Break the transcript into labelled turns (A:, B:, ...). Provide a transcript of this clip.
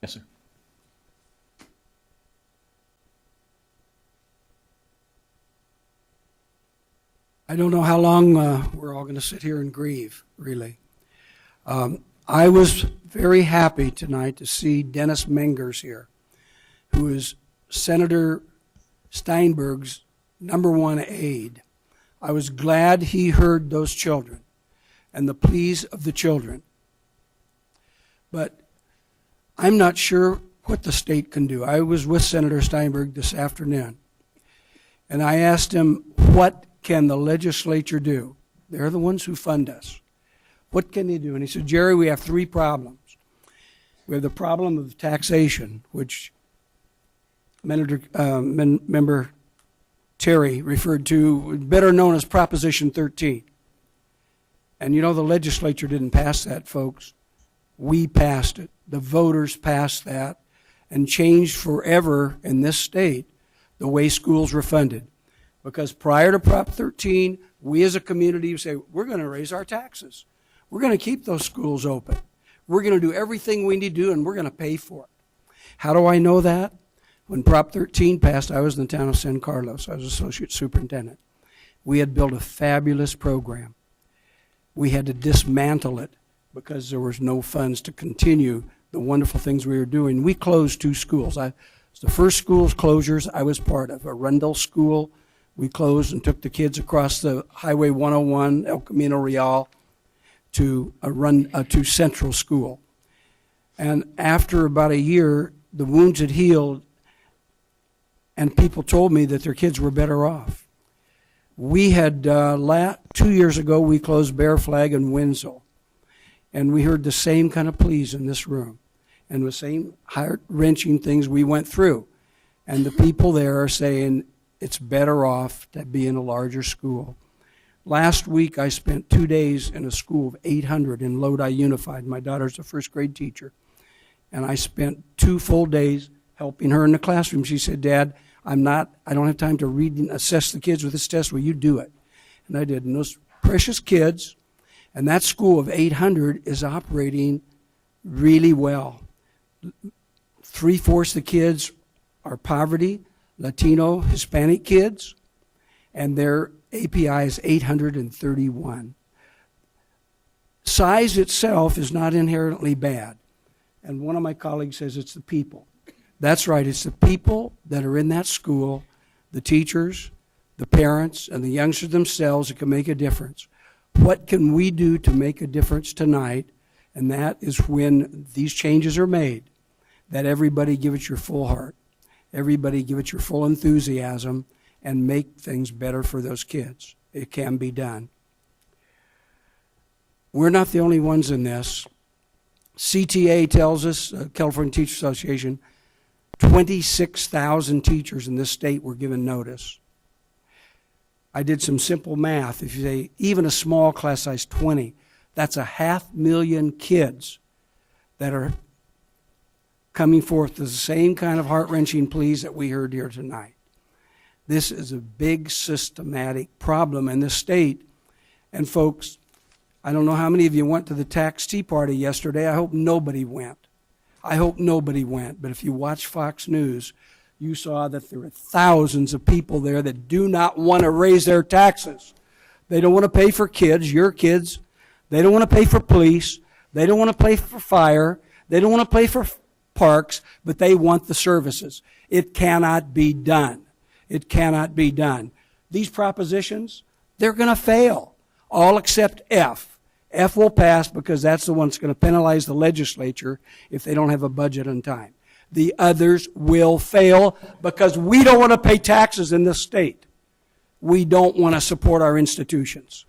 A: Yes, sir.
B: I don't know how long we're all going to sit here and grieve, really. I was very happy tonight to see Dennis Mengers here, who is Senator Steinberg's #1 aide. I was glad he heard those children and the pleas of the children. But I'm not sure what the state can do. I was with Senator Steinberg this afternoon, and I asked him, what can the legislature do? They're the ones who fund us. What can they do? And he said, Jerry, we have 3 problems. We have the problem of taxation, which Member Terry referred to, better known as Proposition 13. And you know, the legislature didn't pass that, folks. We passed it. The voters passed that and changed forever in this state the way schools were funded. Because prior to Prop 13, we as a community would say, we're going to raise our taxes. We're going to keep those schools open. We're going to do everything we need to do, and we're going to pay for it. How do I know that? When Prop 13 passed, I was in the town of San Carlos. I was associate superintendent. We had built a fabulous program. We had to dismantle it because there was no funds to continue the wonderful things we were doing. We closed 2 schools. It was the first school's closures I was part of, Arundel School. We closed and took the kids across the Highway 101, El Camino Real, to Central School. And after about a year, the wounds had healed, and people told me that their kids were better off. We had, 2 years ago, we closed Bear Flag and Winslow. And we heard the same kind of pleas in this room and the same heart-wrenching things we went through. And the people there are saying it's better off to be in a larger school. Last week, I spent 2 days in a school of 800 in Lodi Unified. My daughter's a first grade teacher. And I spent 2 full days helping her in the classroom. She said, Dad, I don't have time to read and assess the kids with this test. Will you do it? And I did. And those precious kids, and that school of 800 is operating really well. 3/4 of the kids are poverty, Latino, Hispanic kids, and their API is 831. Size itself is not inherently bad. And one of my colleagues says it's the people. That's right, it's the people that are in that school, the teachers, the parents, and the youngsters themselves that can make a difference. What can we do to make a difference tonight? And that is when these changes are made, that everybody give it your full heart. Everybody give it your full enthusiasm and make things better for those kids. It can be done. We're not the only ones in this. CTA tells us, California Teachers Association, 26,000 teachers in this state were given notice. I did some simple math. If you say even a small class size 20, that's 500,000 kids that are coming forth with the same kind of heart-wrenching pleas that we heard here tonight. This is a big systematic problem in the state. And folks, I don't know how many of you went to the tax tea party yesterday. I hope nobody went. But if you watch Fox News, you saw that there were thousands of people there that do not want to raise their taxes. They don't want to pay for kids, your kids. They don't want to pay for police. They don't want to pay for fire. They don't want to pay for parks, but they want the services. It cannot be done. It cannot be done. These propositions, they're going to fail, all except F. F will pass because that's the one that's going to penalize the legislature if they don't have a budget on time. The others will fail because we don't want to pay taxes in this state. We don't want to support our institutions.